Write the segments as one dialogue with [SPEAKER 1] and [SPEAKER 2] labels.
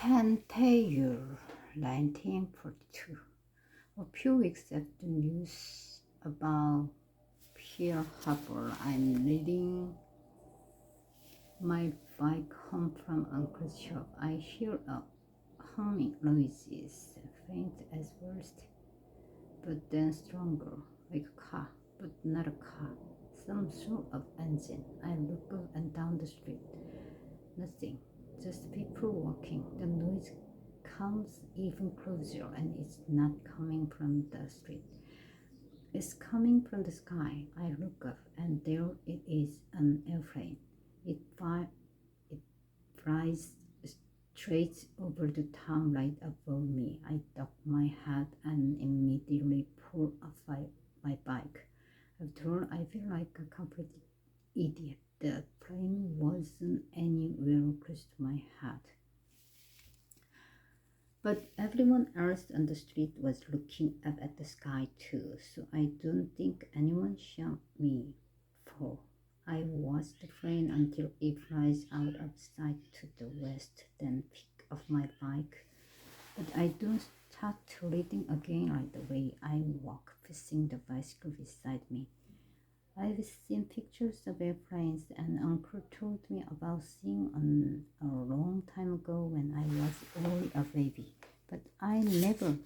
[SPEAKER 1] Pentayur, 1942. A few weeks after the news about Pearl Harbor, I'm riding my bike home from Uncle's shop. I hear a humming noises, faint at first, but then stronger, like a car, but not a car, some sort of engine. I look up and down the street. Nothing, just people walking. The noise comes even closer, and it's not coming from the street. It's coming from the sky. I look up, and there it is, an airplane. It flies straight over the town right above me. I duck my head and immediately pull off my bike. After all, I feel like a complete idiot. The plane wasn't anywhere close to my head. But everyone else on the street was looking up at the sky too, so I don't think anyone shot me. For I watched the plane until it flies out of sight to the west, then pick up my bike. But I don't start reading again right away. I walk, facing the bicycle beside me. I've seen pictures of airplanes, and Uncle told me about seeing one a long time ago when I was only a baby. But I never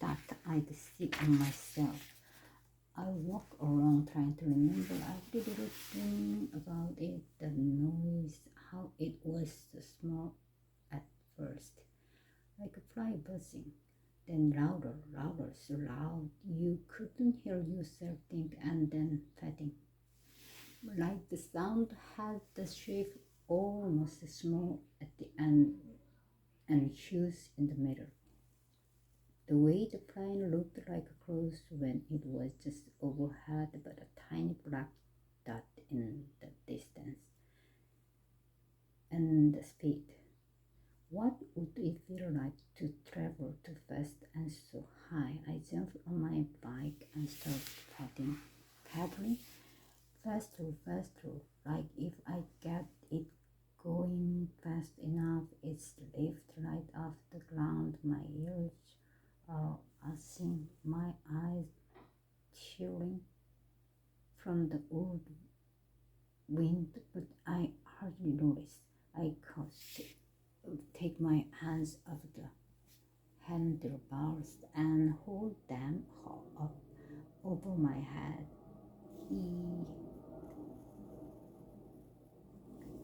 [SPEAKER 1] thought I'd see one myself. I walk around trying to remember every little thing about it, the noise, how it was so small at first, like a fly buzzing, then louder, louder, so loud you couldn't hear yourself think, and then fading. Like the sound had the shape almost small at the end and huge in the middle. The way the plane looked like close when it was just overhead, but a tiny black dot in the distance. And the speed. What would it feel like to travel too fast and so high? I jumped on my bike and started pedaling faster, faster, like if I get it going fast enough, it's lift right off the ground. My ears are arching, my eyes tearing from the old wind, but I hardly notice. I take my hands off the handlebars and hold them up over my head.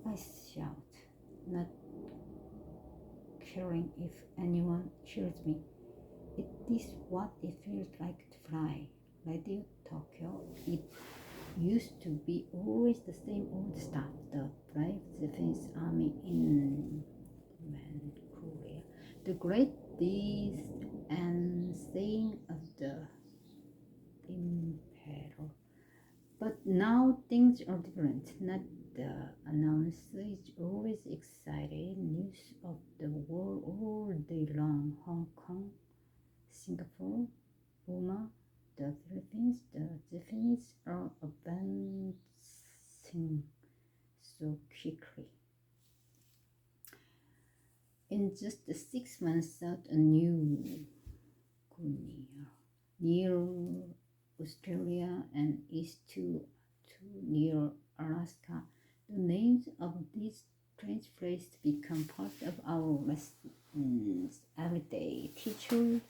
[SPEAKER 1] I shout, not caring if anyone hears me. It is what it feels like to fly. Radio Tokyo, it used to be always the same old stuff. The brave Japanese army in Korea, the great deeds and saying of the emperor. But now things are different. Not the announcer is always excited. News of the world all day long. Hong Kong, Singapore, Burma, the Philippines, the Japanese are advancing so quickly. In just 6 months, South and New Guinea, near Australia, and east to near Alaska, the names of these strange places become part of our lessons every day. Teacher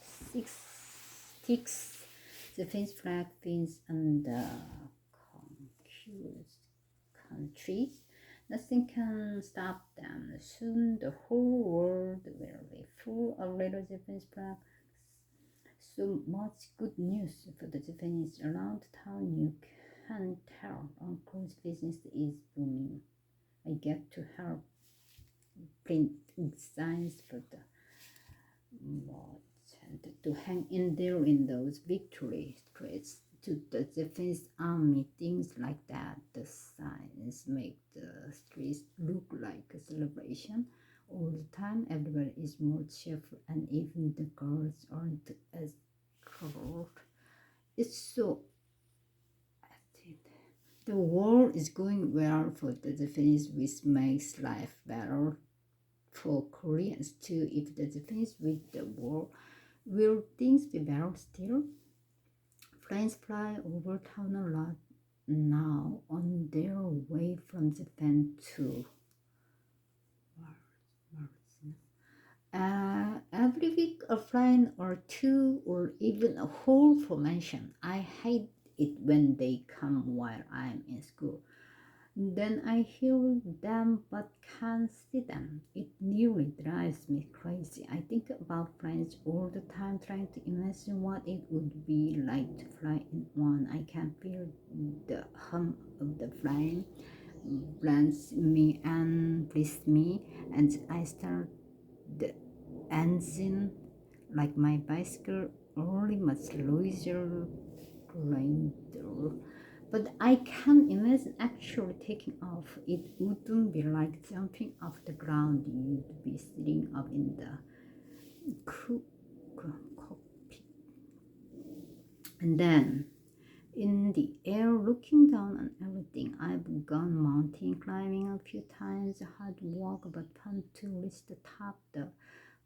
[SPEAKER 1] sticks Japanese flag pins on the conquered countries. Nothing can stop them. Soon the whole world will be full of little Japanese flags. So much good news for the Japanese around town. You can tell Uncle's business is booming. I get to help print signs for the merchant to hang in their windows. Victory threats to the Japanese army, things like that. The signs make the streets look like a celebration. All the time, everybody is more cheerful, and even the girls aren't as cold. It's so active. The war is going well for the Japanese, which makes life better for Koreans too. If the Japanese win the war, will things be better still? Planes fly over town a lot now on their way from Japan to Mars. Every week a plane or two or even a whole formation. I hate it when they come while I'm in school. Then I hear them but can't see them. It nearly drives me crazy. I think about planes all the time, trying to imagine what it would be like to fly in one. I can feel the hum of the plane blends me and bliss me, and I start the engine like my bicycle, only much noisier grinder. But I can imagine actually taking off. It wouldn't be like jumping off the ground. You'd be sitting up in the cockpit and then in the air looking down on everything. I've gone mountain climbing a few times, hard walk but fun to reach the top. The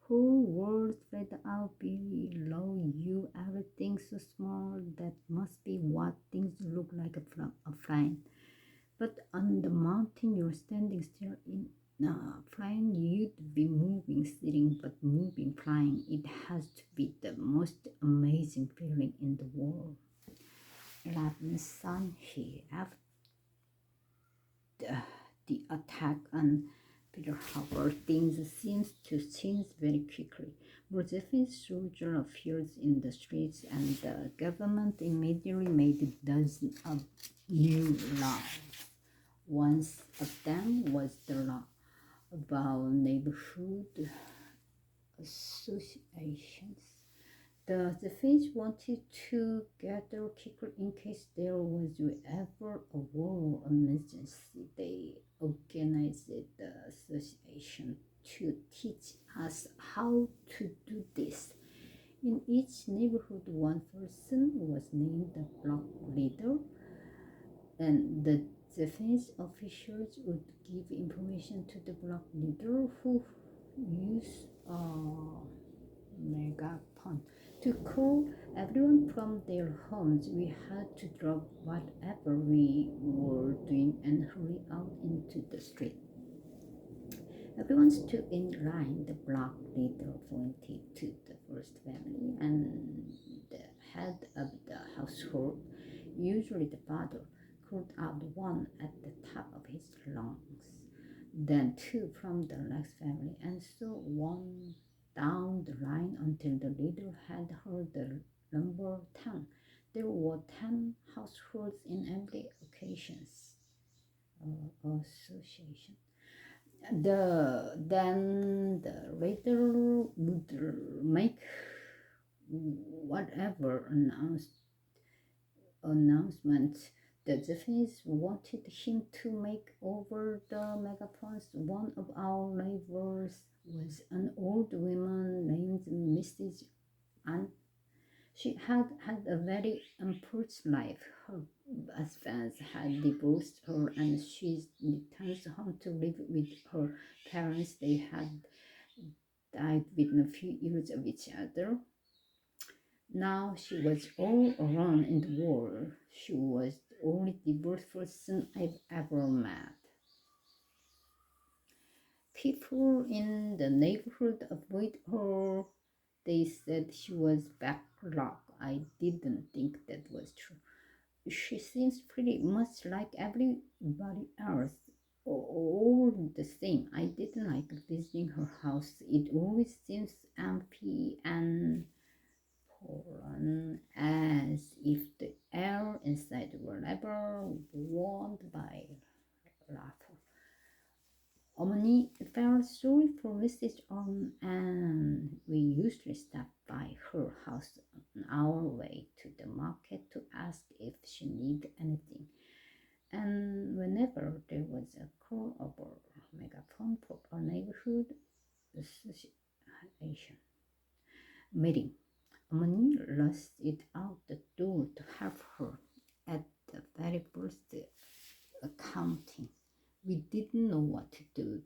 [SPEAKER 1] whole world spread out below you, everything so small. That must be what things look like from a plane. But on the mountain, you're standing still in flying. You'd be moving, sitting, but moving, flying. It has to be the most amazing feeling in the world. 11 Sun here after the attack on Pearl Harbor, things seems to change very quickly. More Japanese soldiers appeared in the streets, and the government immediately made dozens of new laws. One of them was the law about neighborhood associations. The Japanese wanted to gather quickly in case there was ever a war or emergency. They organized the association to teach us how to do this. In each neighborhood, one person was named the block leader, and the Japanese officials would give information to the block leader who used a megaphone to call everyone from their homes. We had to drop whatever we were doing and hurry out into the street. Everyone stood in line. The block leader pointed to the first family, and the head of the household, usually the father, called out one at the top of his lungs, then two from the next family, and so on down the line until the leader had heard the number 10. There were 10 households in every association. Then the leader would make whatever announcement the Japanese wanted him to make over the megaphones. One of our neighbors was an old woman named Mrs. An. She had had a very unfortunate life. Her husband had divorced her and she returns home to live with her parents. They had died within a few years of each other. Now she was all alone in the world. She was the only divorced person I've ever met. People in the neighborhood avoided her. They said she was backlog. I didn't think that was true. She seems pretty much like everybody else, all the same. I didn't like visiting her house. It always seems empty and foreign, as if the air inside were never warmed by laughter. Omni felt sorry for Mrs. and we usually stop by her house on our way to the market to ask if she needed anything. And whenever there was a call over megaphone for our neighborhood association meeting, Omni lost it out the door to help her at the very first accounting. We didn't know what to do.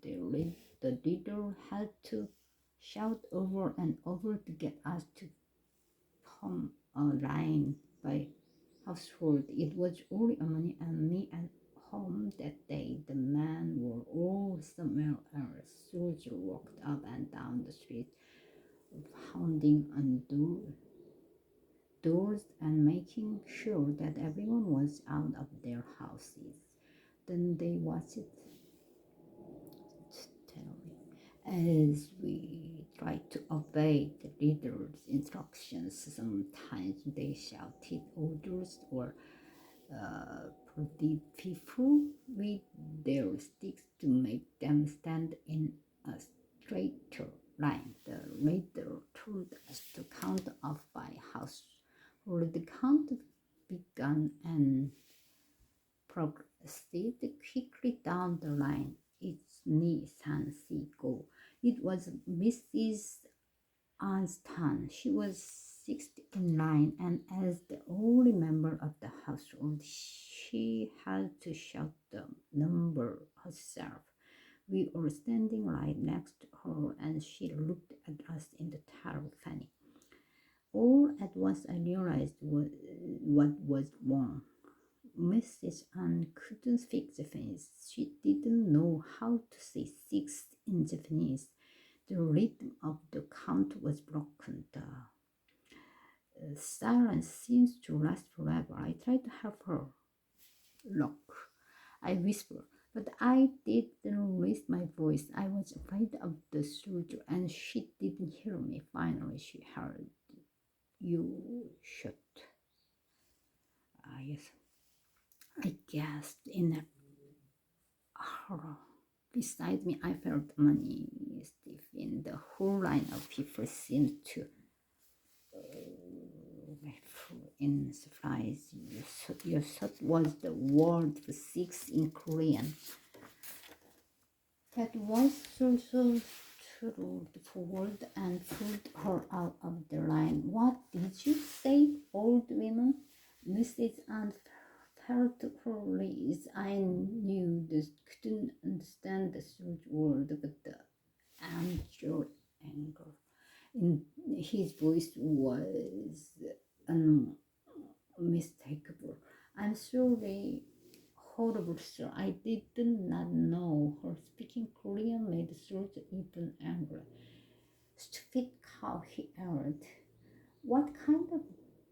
[SPEAKER 1] The leader had to shout over and over to get us to form a line by household. It was only Amani and me at home that day. The men were all somewhere else. Soldier walked up and down the street, pounding on doors and making sure that everyone was out of their houses. Then they watched as we tried to obey the leader's instructions. Sometimes they shouted orders or prodded people with their sticks to make them stand in a straighter line. The leader told us to count off by household. The count began and progressed quickly down the line. It's ni, san, si, go. It was Mrs. Anston. She was sixth in line, and as the only member of the household, she had to shout the number herself. We were standing right next to her, and she looked at us in the terrible panic. All at once I realized what was wrong. Mrs. Ann couldn't speak Japanese. She didn't know how to say six in Japanese. The rhythm of the count was broken. The silence seems to last forever. I tried to help her. Look, I whispered, but I didn't raise my voice. I was afraid of the soldier, and she didn't hear me. Finally, she heard. You should. Yes. I gasped in horror. Beside me, I felt money stiffen. The whole line of people seemed to in surprise. You thought was the word for six in Korean. That was also true forward and pulled her out of the line. What did you say, old woman? Mrs. Ann felt her raise. I knew this couldn't understand the third word, but the anger in his voice was unmistakable. I'm sorry, horrible sir. I did not know. Her speaking Korean made George even angry. Stupid cow, he yelled. What kind of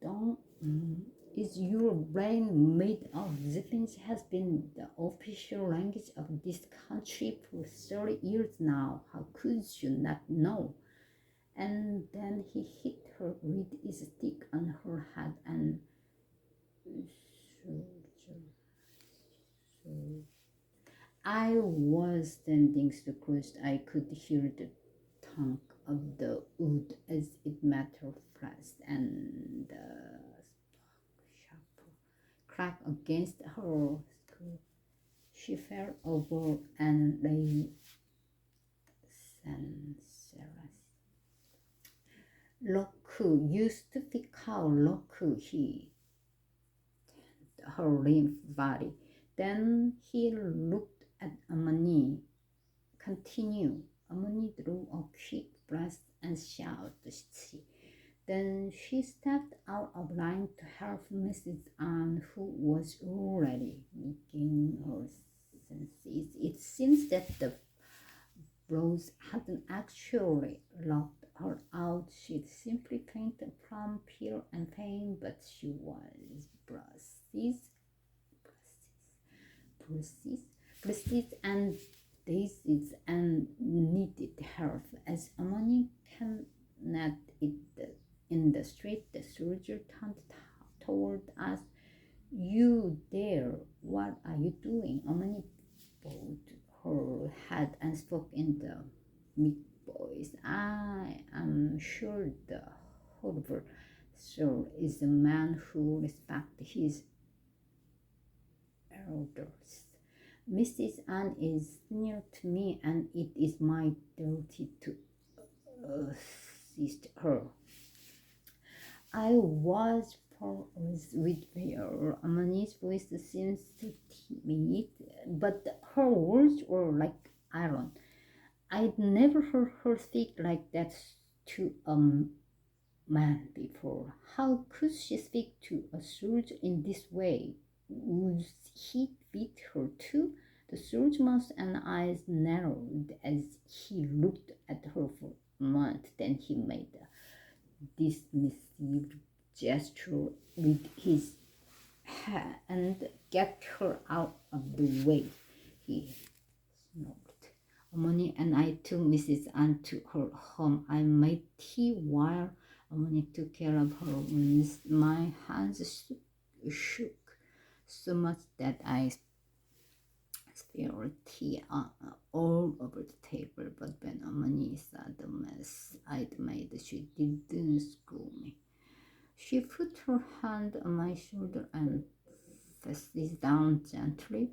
[SPEAKER 1] dung is your brain made of? Japanese has been the official language of this country for 30 years now. How could you not know? And then he hit her with his stick on her head and I was standing so close I could hear the thunk of the wood as it met her flesh and the sharp crack against her skull. She fell over and lay senseless. Roku, you stupid cow, Roku, he her limp body. Then he looked at Amani. Continue. Amani drew a quick breath and shouted. Then she stepped out of line to help Mrs. Ann, who was already regaining her senses. It seems that the blows hadn't actually locked her out. She'd simply fainted from fear and pain, but she was bruises and dazed and needed help. As Amani cannot in the street, the soldier turned toward us. You there, what are you doing? Amani bowed her head and spoke in the meek voice. I am sure the horrible sir is a man who respects his elders. Mrs. Ann is near to me, and it is my duty to assist her. I was poised with fear. Amani's voice seemed to timid, but her words were like iron. I'd never heard her speak like that to a man before. How could she speak to a soldier in this way? Would he beat her too? The soldier's eyes narrowed as he looked at her for a moment. Then he made a dismissive gesture with his hand. Get her out of the way, he snarled. 어머니 and I took Mrs. Ann to her home. I made tea while 어머니 took care of her wounds. My hands shook so much that I spilled tea all over the table. But when 어머니 saw the mess I'd made, she didn't scold me. She put her hand on my shoulder and pressed it down gently,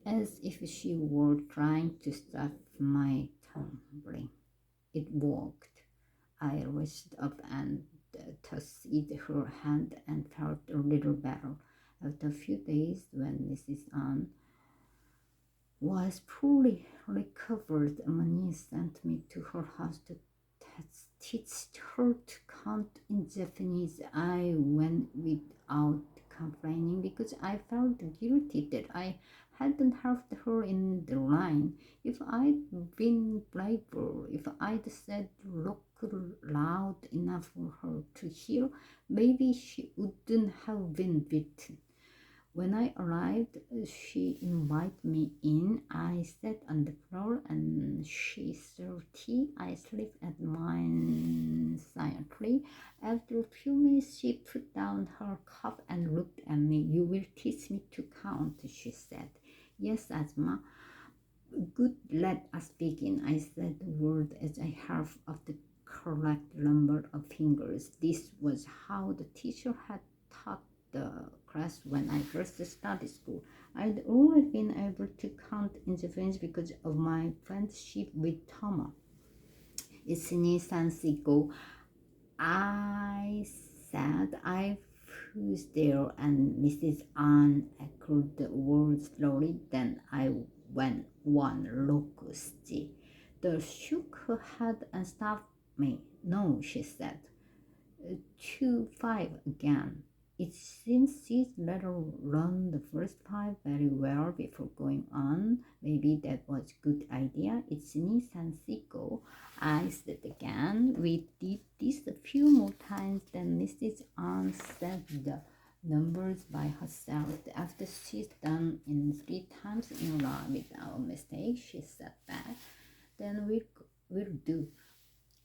[SPEAKER 1] as if she were trying to stop my tumbling. It worked. I reached up and touched her hand and felt a little better. After a few days, when Mrs. Ann was fully recovered, Mani sent me to her house to teach her to count in Japanese. I went without complaining because I felt guilty that I hadn't helped her in the line. If I'd been braver, if I'd said look loud enough for her to hear, maybe she wouldn't have been beaten. When I arrived, she invited me in. I sat on the floor and she served tea. I slipped at mine silently. After a few minutes, she put down her cup and looked at me. You will teach me to count, she said. Yes, Asma. Good, let us begin. I said the word as I half of the correct number of fingers. This was how the teacher had taught the class when I first started school. I'd always been able to count in Japanese because of my friendship with Tama. Isni Sansigo, I said. I was there, and Mrs. Ann echoed the word slowly. Then I went one locusti. The shook her head and stopped me. No, she said. 2-5 again. It seems she'd better learn the first 5 very well before going on. Maybe that was a good idea. It's Nisansigo. I said again. We did this a few more times. Then Mrs. Ann said the numbers by herself. After she's done it 3 times in a row without mistake, she sat back. Then we'll do,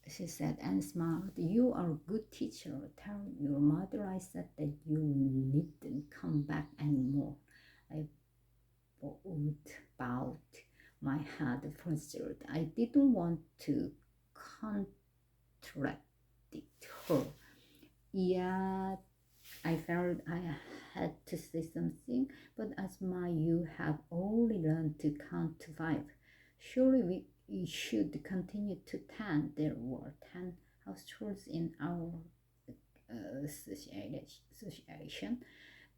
[SPEAKER 1] she said and smiled. You are a good teacher. Tell your mother I said that you needn't come back anymore. I bowed my head forward. I didn't want to contradict her. Yet I felt I had to say something. But Asma, you have only learned to count to 5. Surely we should continue to 10. There were 10 households in our association.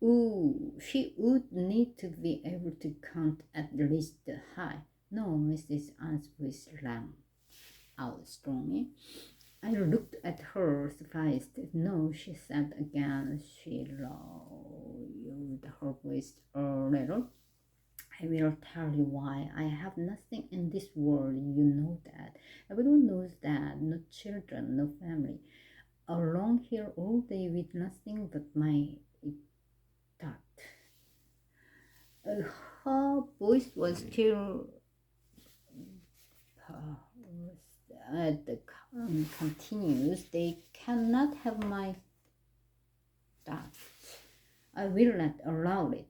[SPEAKER 1] Ooh, she would need to be able to count at least high. No, Mrs. Ann's voice rang out strongly. I looked at her, surprised. No, she said again. She lowered her voice a little. I will tell you why. I have nothing in this world, you know that. Everyone knows that. No children, no family. Alone here all day with nothing but my thought. Her voice was still continues. They cannot have my thoughts. I will not allow it.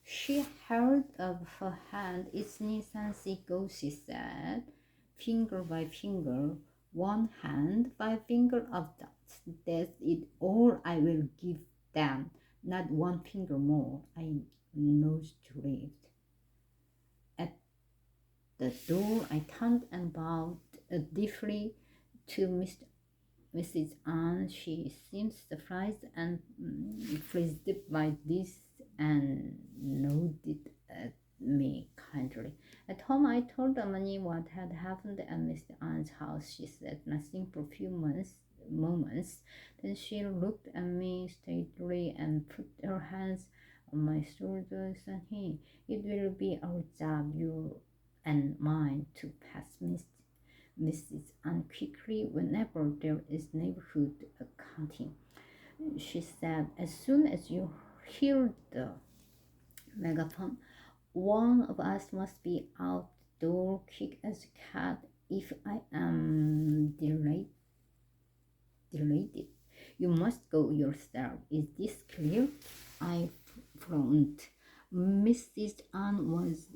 [SPEAKER 1] She held up her hand. It's Nisansigo, she said, finger by finger, one hand, 5 fingers of dots. That's it all I will give them, not 1 finger more. I nosedive. At the door, I turned and bowed deeply to Mrs. Ann. She seemed surprised and pleased by this and nodded at me kindly. At home, I told Amani what had happened at Mr. Ann's house. She said nothing for a few moments. Then she looked at me steadily and put her hands on my shoulders and he, it will be our job, you and mine, to pass Mrs. Ann quickly whenever there is neighborhood accounting. She said, as soon as you hear the megaphone, one of us must be out the door quick as a cat. If I am delayed, you must go yourself. Is this clear? I frowned. Mrs. Ann was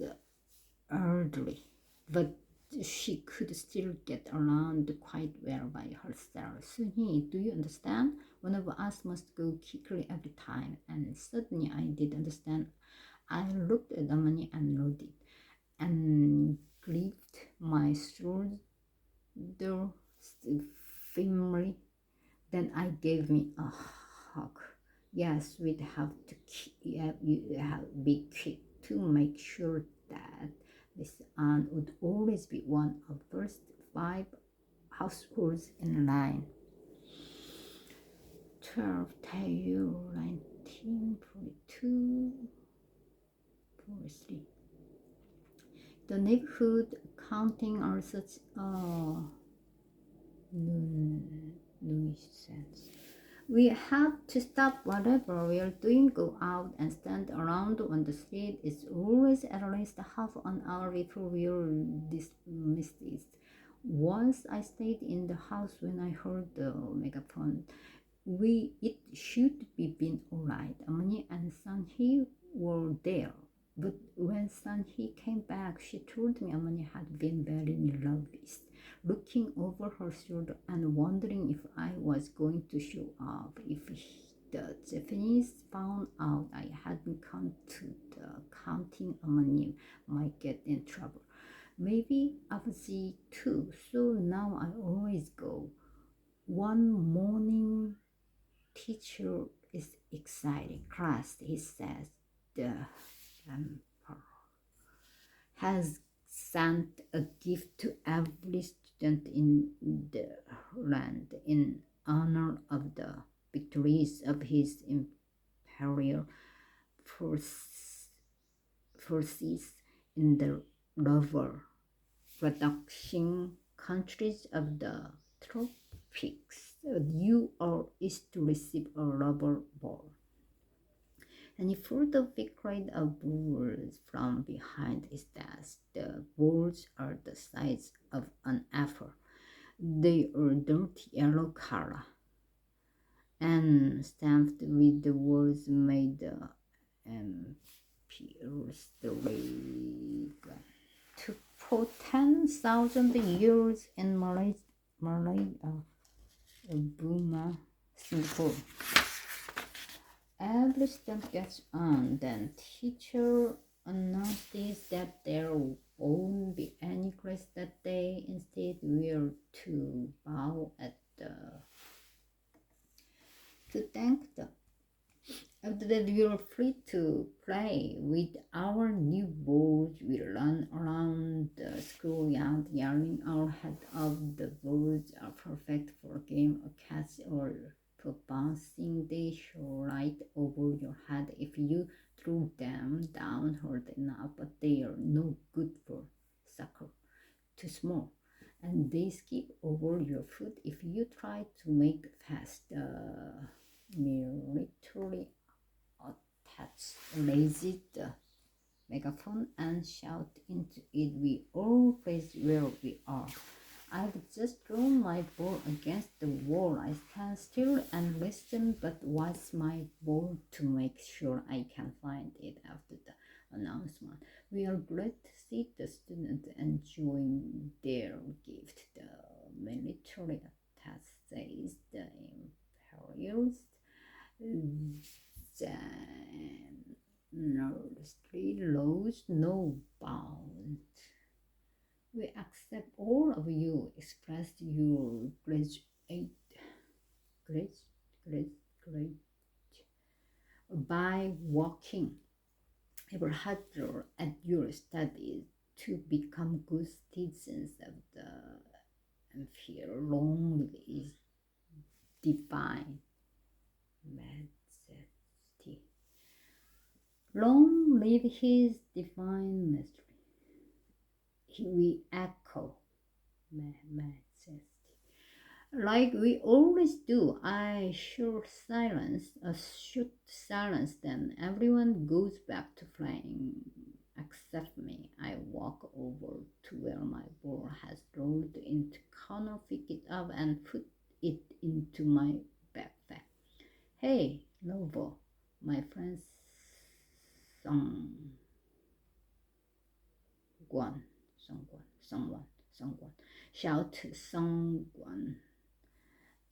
[SPEAKER 1] elderly, but she could still get around quite well by herself. Sunny, do you understand? One of us must go quickly every time. And suddenly I did understand. I looked at Amani and nodded, and gripped my shoulder firmly. Then I gave me a hug. Yes, we'd have to be quick to make sure that this aunt would always be one of the first 5 households in line. 12 Tayu 1942 43. The neighborhood counting are such a nuisance. We have to stop whatever we are doing, go out and stand around on the street. It's always at least half an hour before we are dismissed. Once I stayed in the house when I heard the megaphone. It should be been alright. Amani and Sanhi were there. But when Sanhi came back, she told me Amani had been very nervous, looking over her shoulder and wondering if I was going to show up. If the Japanese found out I hadn't come to the counting, Amani might get in trouble. Maybe Abzi too, so now I always go. One morning, teacher is exciting. Class, he says, the emperor has sent a gift to every student in the land in honor of the victories of his imperial forces in the rubber production countries of the tropics. You is to receive a rubber ball. And he pulled a big crate of balls from behind his desk. The balls are the size of an apple. They are dirty yellow color and stamped with the words made the emperor's dragon to for 10,000 years in Malay, Burma, Singapore. Every student gets on. Then teacher announces that there won't be any class that day. Instead, we are to bow at to thank them. After that, we are free to play with our new balls. We run around the schoolyard yelling our head off. The balls are perfect for a game of catch or for bouncing. They show right over your head if you throw them down hard enough, but they are no good for soccer. Too small. And they skip over your foot if you try to make fast. Military raised the megaphone and shout into it. We all place where we are. I've just thrown my ball against the wall. I stand still and listen, but watch my ball to make sure I can find it after the announcement. We are glad to see the students enjoying their gift. The military attaches the imperials generously laws no bound. We accept all of you expressed your great by walking ever harder at your studies to become good citizens of the empire. Long live is divine majesty. Long live his divine majesty. We echo majesty. Like we always do, I shoot silence, then everyone goes back to playing except me. I walk over to where my ball has rolled into corner, pick it up and put it into my backpack. Hey, Novo, my friend someone, someone, shout someone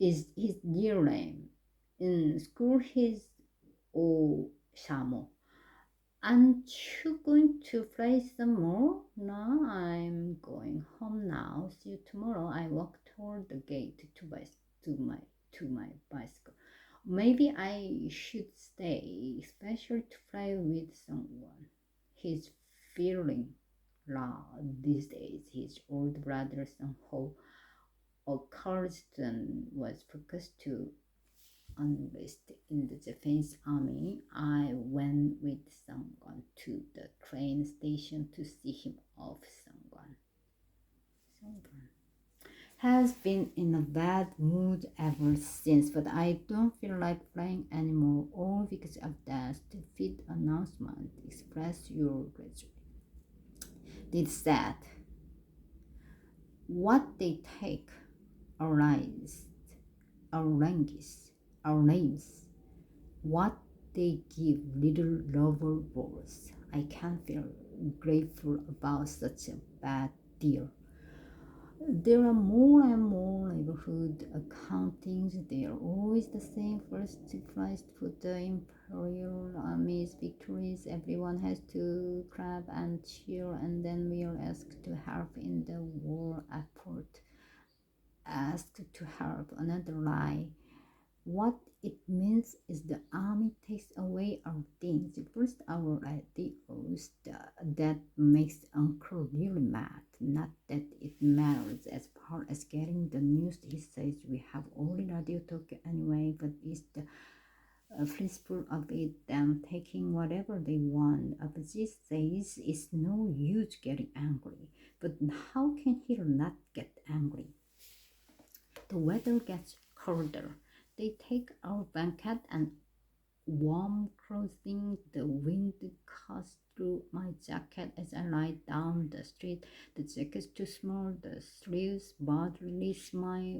[SPEAKER 1] is his real name. In school, he's Oshamo. Aren't you going to play some more? No, I'm going home now. See you tomorrow. I walk toward the gate to my bicycle. Maybe I should stay, especially to play with someone. He's feeling loud these days. His old brother somehow Carlston was focused to enlist in the Japanese army. I went with someone to the train station to see him off. Someone has been in a bad mood ever since, but I don't feel like playing anymore, all because of that stupid announcement. Express your gratitude. Did said what they take our lives, our languages, our names, what they give little lover balls. I can't feel grateful about such a bad deal. There are more and more neighborhood accountings. They are always the same. First prize for the Imperial Army's victories. Everyone has to clap and cheer, and then we are asked to help in the war effort. Asked to help, another lie. What it means is the army takes away our things. First, our ideals. That makes Uncle really mad. Not that it matters as far as getting the news. He says we have only radio talk anyway, but it's the principle of it, them taking whatever they want. Abhijit says it's no use getting angry. But how can he not get angry? The weather gets colder. They take our blanket and warm clothing. The wind cuts through my jacket as I lie down the street. The jacket's too small. The sleeves release my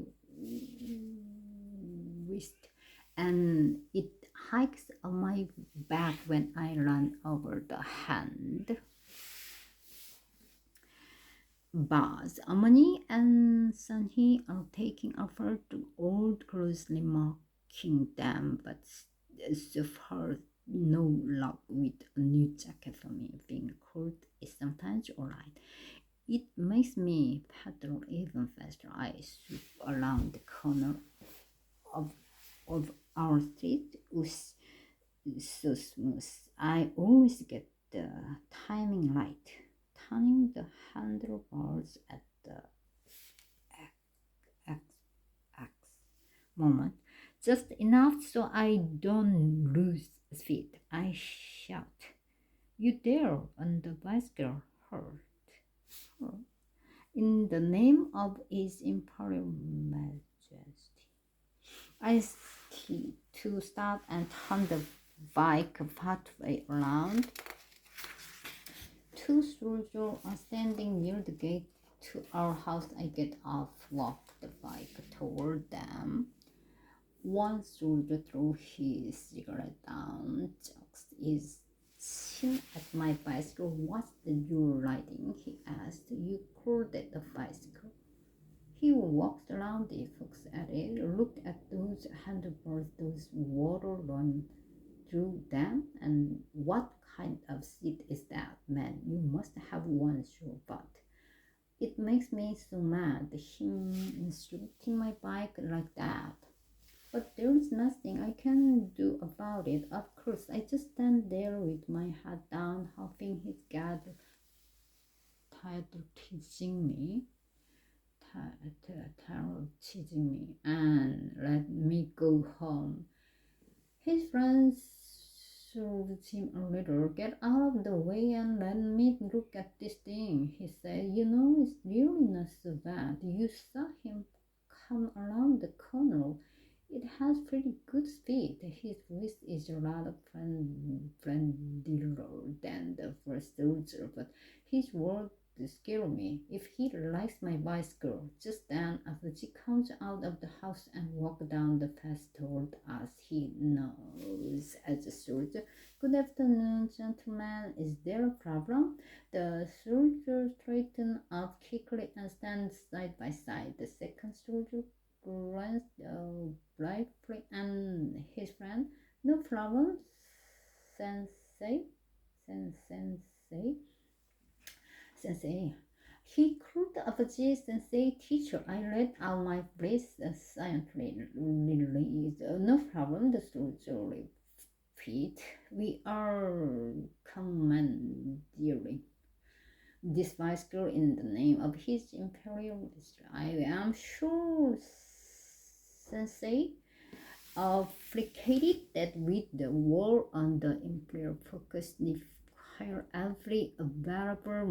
[SPEAKER 1] wrist, and it hikes on my back when I run over the hand. Buzz, Amani and Sunny are taking after to old closely marking them, but so far no luck with a new jacket for me. Being cold is sometimes alright. It makes me paddle even faster. I swoop around the corner of, of our street with so smooth. I always get the timing right, turning the handlebars at the X moment, just enough so I don't lose speed. I shout, "You there on the bicycle, hurt!" In the name of His Imperial Majesty. I ski to stop and turn the bike pathway around. Two soldiers are standing near the gate to our house. I get off, walk the bike toward them. One soldier threw his cigarette down, jokes his chin at my bicycle. "What's the you're riding?" he asked. "You called it a bicycle." He walked around it, looks at it, looked at those handlebars, those water run through them, and what kind of seat is that, man? You must have one, sure, but it makes me so mad, him instructing my bike like that. but there's nothing I can do about it. Of course, I just stand there with my head down, hoping he's got tired of teasing me, tired of teasing me, and let me go home. His friends soothed him a little. Get out of the way and let me look at this thing, he said. You know, it's really not so bad. You saw him come around the corner. It has pretty good speed. His voice is a lot of friendlier than the first soldier, but his words scare me. If he likes my bicycle, just then Afuji comes out of the house and walks down the path toward us. He knows as a soldier. Good afternoon, gentlemen. Is there a problem? The soldiers straighten up quickly and stand side by side. The second soldier glanced brightly and his friend. No problem, sensei. Sensei. Sensei. He called Apache Sensei teacher. I let out my breath silently. No problem, the soldier repeated. We are commandeering this bicycle in the name of his imperial majesty. I am sure, Sensei, applicated that with the war on the imperial focus require every available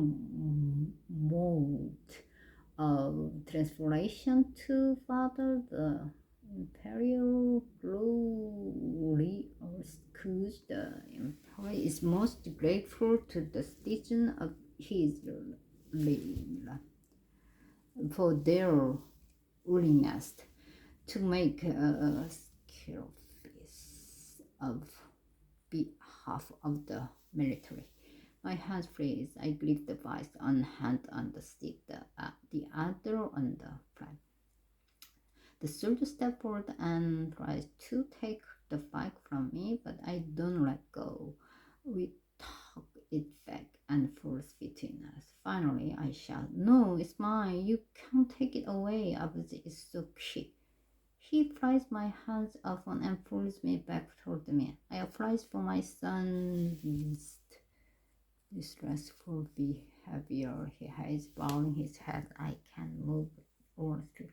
[SPEAKER 1] mode of transportation to further the imperial glory or cause the emperor is most grateful to the citizen of his realm for their willingness to make a sacrifice of behalf of the military. My hands freeze. I grip the vice, one hand on the seat, the other on the front. The soldier steps forward and tries to take the bike from me, but I don't let go. We tug it back and forth between us. Finally, I shout, "No, it's mine. You can't take it away. Abuji is so quick." He pries my hands off and pulls me back toward me. I apologize for my son's distressful behavior. He is bowing his head. I can move or speak.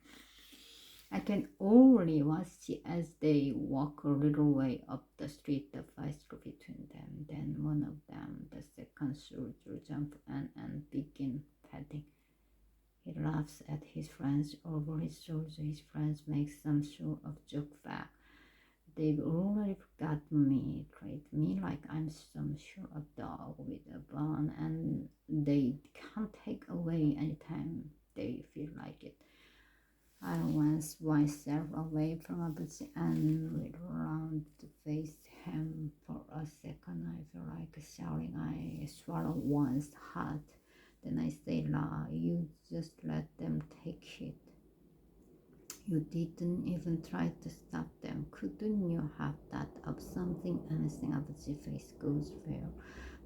[SPEAKER 1] I can only watch as they walk a little way up the street, the bicycle between them. Then one of them, the second soldier, jump and begin petting. He laughs at his friends over his shoulder. His friends make some sort of joke back. They've already forgotten me, treat me like I'm some sort of dog with a bone, and they can't take away anytime they feel like it. I once myself away from Abuji and went around to face him for a second. I feel like shouting. I swallow once hard. Then I say, "La, you just let them take it. You didn't even try to stop them. Couldn't you have thought of something?" Anything Abuji face goes fair.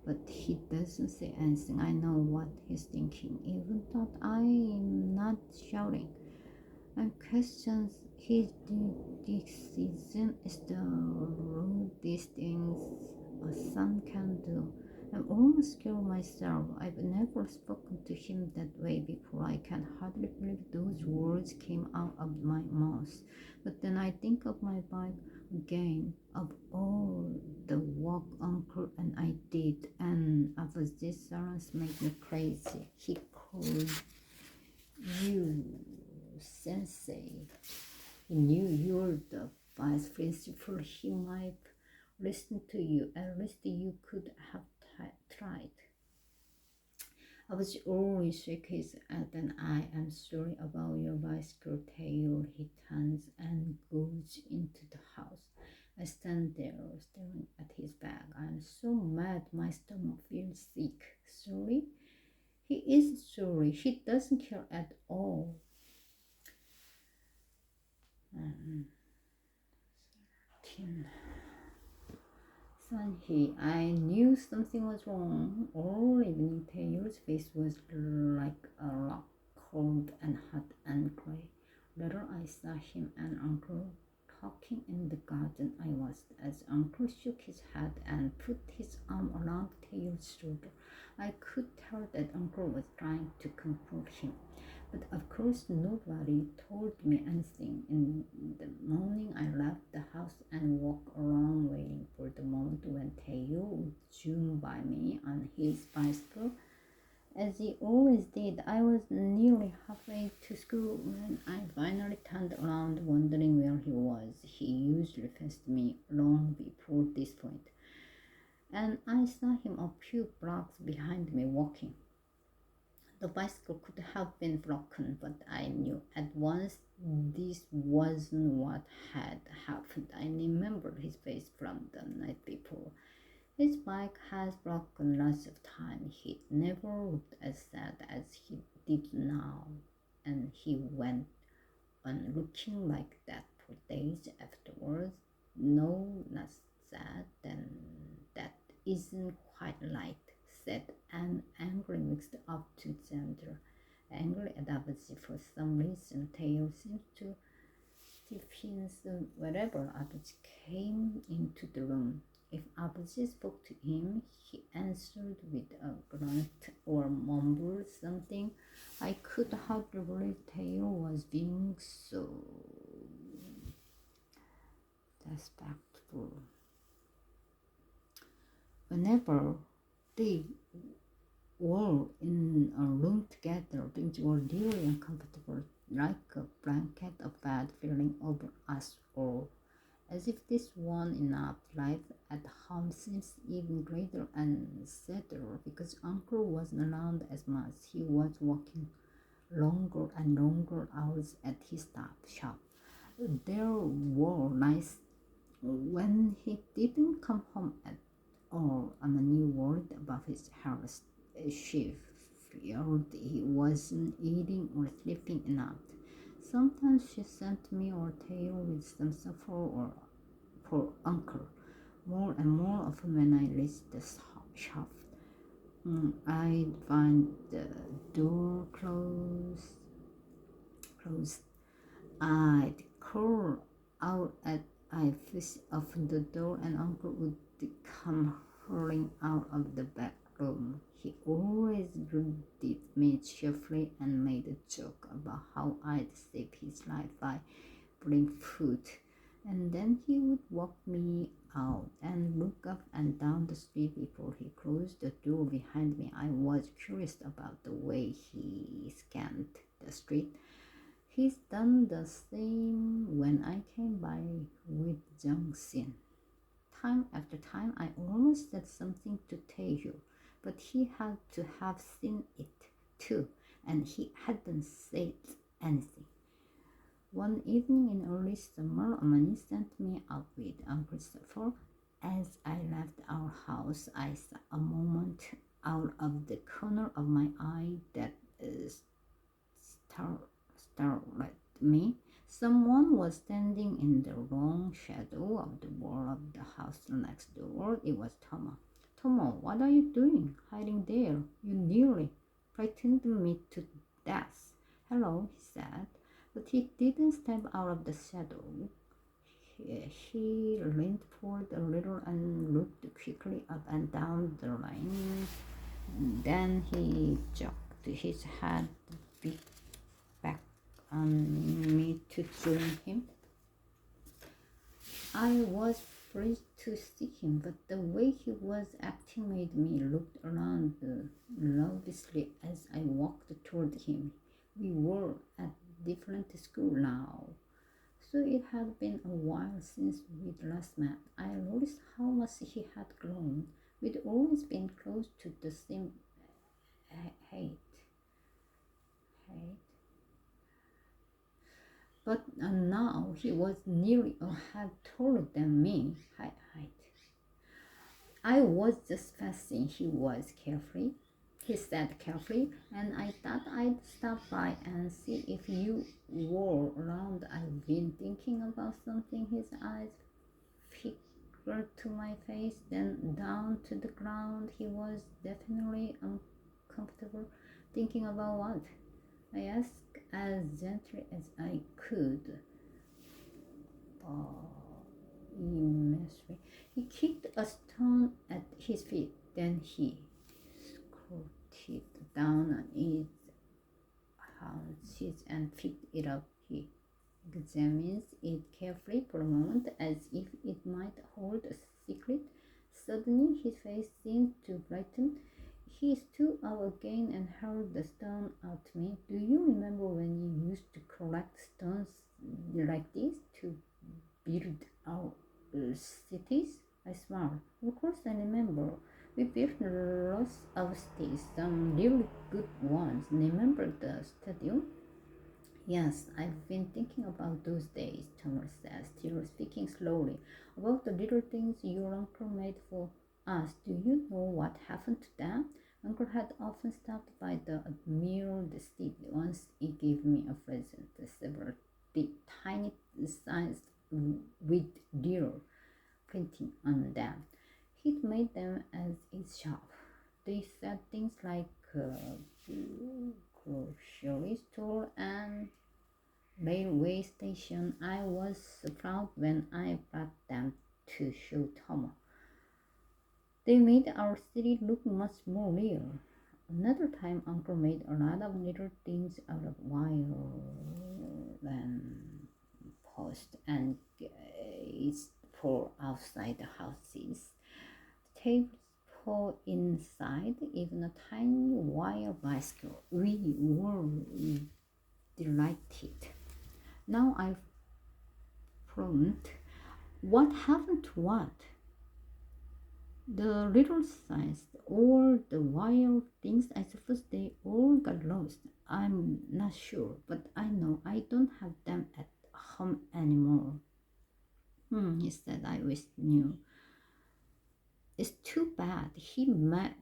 [SPEAKER 1] But he doesn't say anything. I know what he's thinking, even though I'm not shouting. And questions his decision is the rudest things a son can do. I'm almost scared myself. I've never spoken to him that way before. I can hardly believe those words came out of my mouth. But then I think of my bike again, of all the walk Uncle and I did, and of this silence made me crazy. He called you Sensei. He knew you're the vice principal. He might listen to you. At least you could have tried. I was always shake his head and I am sorry about your bicycle tail. He turns and goes into the house. I stand there staring at his bag. I'm so mad my stomach feels sick. Sorry? He is sorry. He doesn't care at all. 13. Sanhee, I knew something was wrong. All evening, Taylor's face was like a rock, cold and hot and gray. Later, I saw him and Uncle talking in the garden, I was, as Uncle shook his head and put his arm around Taylor's shoulder. I could tell that Uncle was trying to comfort him. But of course, nobody told me anything. In the morning, I left the house and walked around waiting for the moment when Tayo would zoom by me on his bicycle. As he always did, I was nearly halfway to school when I finally turned around, wondering where he was. He usually passed me long before this point, and I saw him a few blocks behind me walking. The bicycle could have been broken, but I knew at once this wasn't what had happened. I remembered his face from the night before. His bike has broken lots of times. He never looked as sad as he did now, and he went on looking like that for days afterwards. No, not sad, then that isn't quite right, said Anne, angry mixed up to gender. Angry at Abaji for some reason. Tail seems to defend wherever Abaji came into the room. If Abaji spoke to him, he answered with a grunt or mumbled something. I could hardly believe Tail was being so respectful. Whenever they were in a room together, things were really uncomfortable, like a blanket of bad feeling over us all. As if this one enough, life at home seems even greater and sadder because Uncle wasn't around as much. He was working longer and longer hours at his shop. There were nights when he didn't come home at all, and I worried about his health. She feared he wasn't eating or sleeping enough. Sometimes she sent me or Tail with some supper or for Uncle. More and more often when I reached the shop, I'd find the door closed. I'd crawl out as I pushed open the door, and Uncle would come hurrying out of the back room. He always greeted me cheerfully and made a joke about how I'd save his life by bringing food. And then he would walk me out and look up and down the street before he closed the door behind me. I was curious about the way he scanned the street. He's done the same when I came by with Jung-sin. Time after time, I almost said something to Taehyung, but he had to have seen it too, and he hadn't said anything. One evening in early summer, Amani sent me out with Uncle Christopher. As I left our house, I saw a moment out of the corner of my eye that startled me. Someone was standing in the long shadow of the wall of the house next door. It was Toma. Toma, what are you doing hiding there? You nearly frightened me to death. Hello, he said, but he didn't step out of the shadow. He leaned forward a little and looked quickly up and down the line. Then he jerked his head back on me to join him. I was afraid to see him, but the way he was acting made me look around nervously as I walked toward him. We were at different school now, so it had been a while since we'd last met. I noticed how much he had grown. We'd always been close to the same height. But now he was nearly a head taller than me. Height. I was just passing. He said carefully, and I thought I'd stop by and see if you were around. I've been thinking about something. His eyes flickered to my face, then down to the ground. He was definitely uncomfortable. Thinking about what? I asked as gently as I could. He kicked a stone at his feet. Then he squatted down on his haunches and picked it up. He examines it carefully for a moment as if it might hold a secret. Suddenly his face seemed to brighten. He stood up again and held the stone out to me. Do you remember when you used to collect stones like this to build our cities? I smiled. Of course I remember. We built lots of cities, some really good ones. Remember the stadium? Yes, I've been thinking about those days, Thomas said, still speaking slowly, about the little things your uncle made for us. Do you know what happened to them? Uncle had often stopped by the admired city. Once he gave me a present, several tiny signs with little printing on them. He'd made them as his shop. They said things like grocery store and railway station. I was so proud when I brought them to show Tom. They made our city look much more real. Another time, Uncle made a lot of little things out of wire and post and gates for outside the houses. Tables for inside, even a tiny wire bicycle. We were delighted. Now I front. What happened to what? The little signs, all the wire things, I suppose they all got lost. I'm not sure, but I know I don't have them at home anymore. He said, I wish knew. It's too bad. He made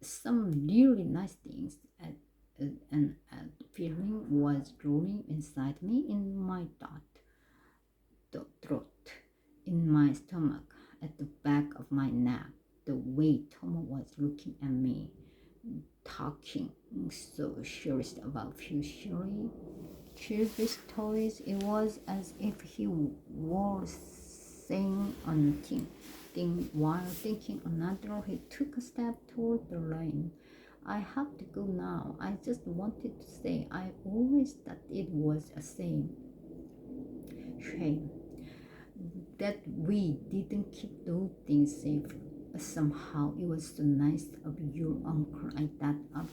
[SPEAKER 1] some really nice things, and a feeling was growing inside me, in my throat, in my stomach, at the back of my neck. The way Tom was looking at me, talking so serious about future childish toys, it was as if he were saying one thing while thinking another. He took a step toward the lane. I have to go now. I just wanted to say I always thought it was a shame that we didn't keep those things safe. Somehow it was so nice of your uncle. I thought of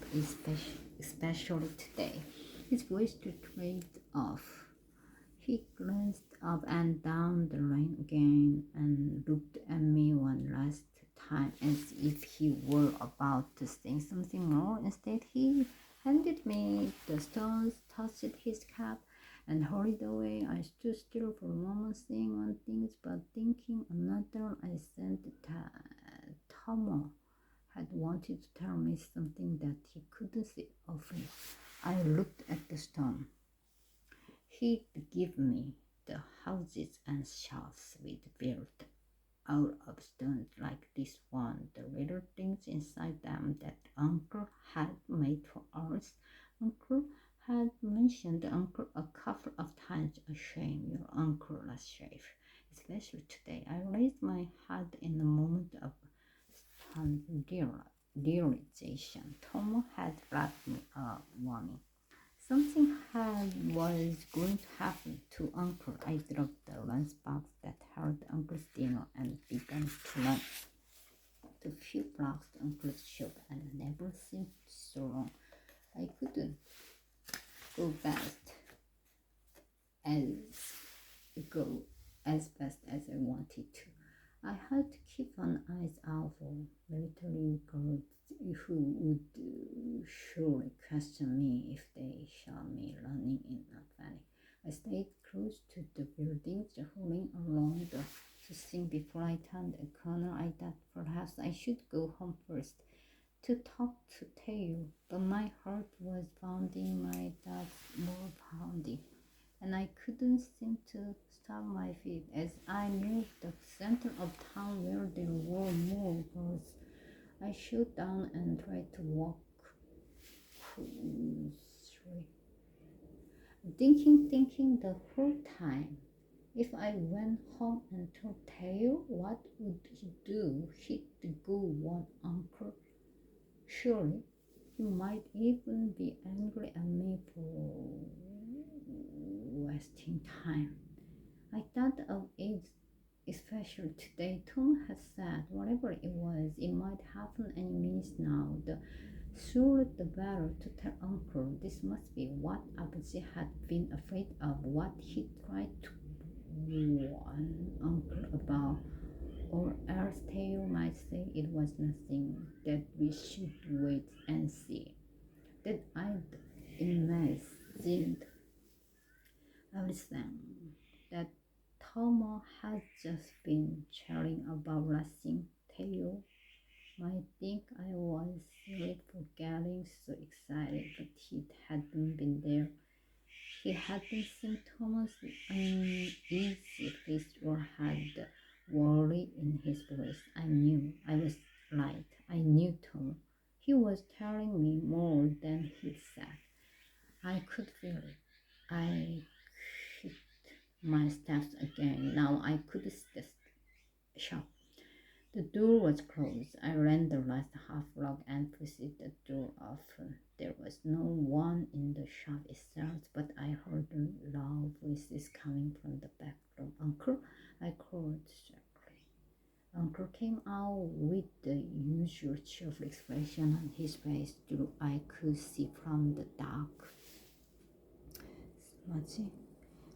[SPEAKER 1] especially today. His voice trailed off. He glanced up and down the lane again and looked at me one last time as if he were about to say something more. Instead, he handed me the stones, touched his cap, and hurried away. I stood still for a moment, saying one thing but thinking another. I sensed that Tomo had wanted to tell me something that he couldn't say openly. I looked at the stone. He'd give me the houses and shops we'd built out of stones like this one, the little things inside them that Uncle had made for us. Uncle had mentioned Uncle a couple of times. A shame your uncle was safe, especially today. I raised my head in a moment of stunned realization. Tom had brought me a warning. Something was going to happen to Uncle. I dropped the lunchbox that held Uncle's dinner and began to run. The few blocks to Uncle's shop and never seemed so long. I couldn't go as go as fast as I wanted to. I had to keep an eye out for military guards who would surely question me if they saw me running in a panic. I stayed close to the buildings, hurrying along the crossing before I turned a corner. I thought perhaps I should go home first to talk to Taylor, but my heart was pounding, my thoughts more pounding, and I couldn't seem to stop my feet. As I neared the center of town where there were more girls, I shut down and tried to walk closely, thinking the whole time. If I went home and told Tail, what would he do? He'd go want Uncle. Surely he might even be angry at me for wasting time. I thought of it especially today. Tom had said whatever it was, it might happen any minute now. The sooner the better to tell Uncle. This must be what Abuji had been afraid of, what he tried to warn Uncle about. Or else Tail might say it was nothing, that we should wait and see. That I'd imagined everything. That Tomo had just been chatting about racing. Tail might think I was silly for getting so excited, but he hadn't been there. He hadn't seen Thomas' uneasy face or had worry in his voice. I knew I was right. I knew Tom. He was telling me more than he said. I could feel it. I kicked my steps again. Now I could shop. The door was closed. I ran the last half block and pushed the door open. There was no one in the shop itself, but I heard loud voices coming from the back room. Uncle, I called sharply. Uncle came out with the usual cheerful expression on his face, though I could see from the dark smudge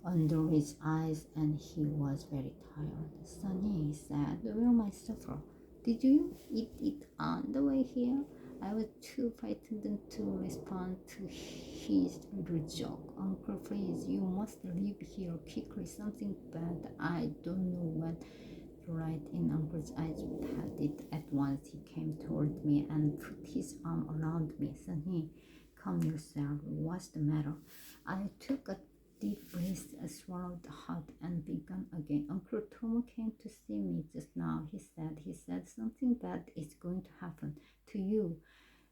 [SPEAKER 1] under his eyes, and he was very tired. Sonny, he said, where my supper? Did you eat it on the way here? I was too frightened to respond to his little joke. Uncle, please, you must leave here quickly. Something bad. I don't know what. Right in Uncle's eyes padded at once. He came toward me and put his arm around me. Sonny, calm yourself. What's the matter? I took a deep breath, swallowed hard, and began again. Uncle Tomo came to see me just now. He said something bad is going to happen to you.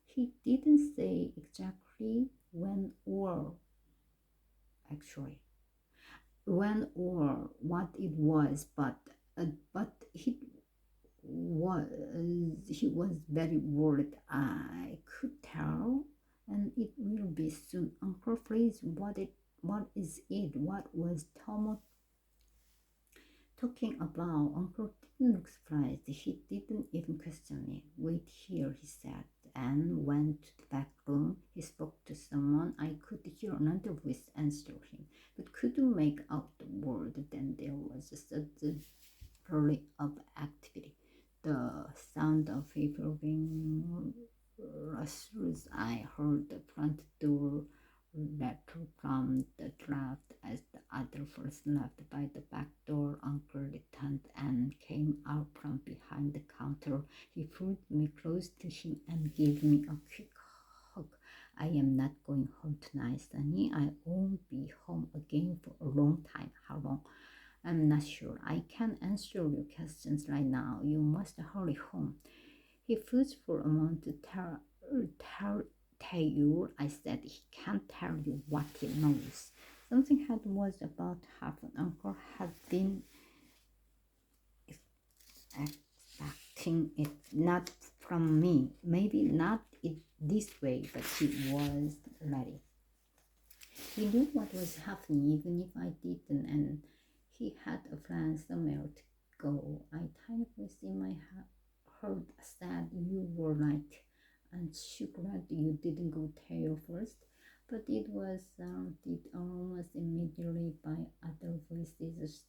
[SPEAKER 1] He didn't say exactly actually when or what it was, but he was very worried. I could tell, and it will be soon. Uncle, please, what is it? What was Tomo talking about? Uncle didn't look surprised. He didn't even question it. Wait here, he said, and went to the back room. He spoke to someone. I could hear another voice answer him, but couldn't make out the word. Then there was a sudden flurry of activity. The sound of people being rustled. I heard the front door rattle from the draft as the other first left by the back door. Uncle returned and came out from behind the counter. He pulled me close to him and gave me a quick hug. I am not going home tonight, Sonny. I won't be home again for a long time. How long? I'm not sure. I can't answer your questions right now. You must hurry home. He paused for a moment to tell you. I said he can't tell you what he knows. Something was about to happen. Uncle had been expecting it, not from me. Maybe not it this way, but he was ready. He knew what was happening, even if I didn't, and he had a plan somewhere to go. I tiny voice in my heard said you were right, and so glad you didn't go tail first. But it was did almost immediately by other voices.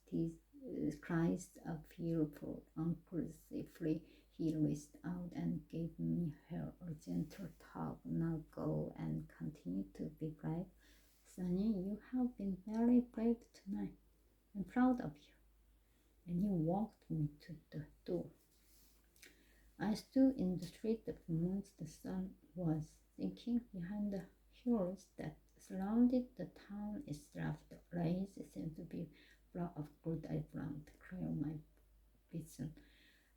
[SPEAKER 1] Cries of fear for Uncle safely. He reached out and gave me her a gentle tug. Now go and continue to be brave. Sonny, you have been very brave tonight. I'm proud of you. And he walked me to the door. I stood in the street for months. The sun was sinking behind the hills that surrounded the town itself. The rays seemed to be block of gold. I ran to clear my vision,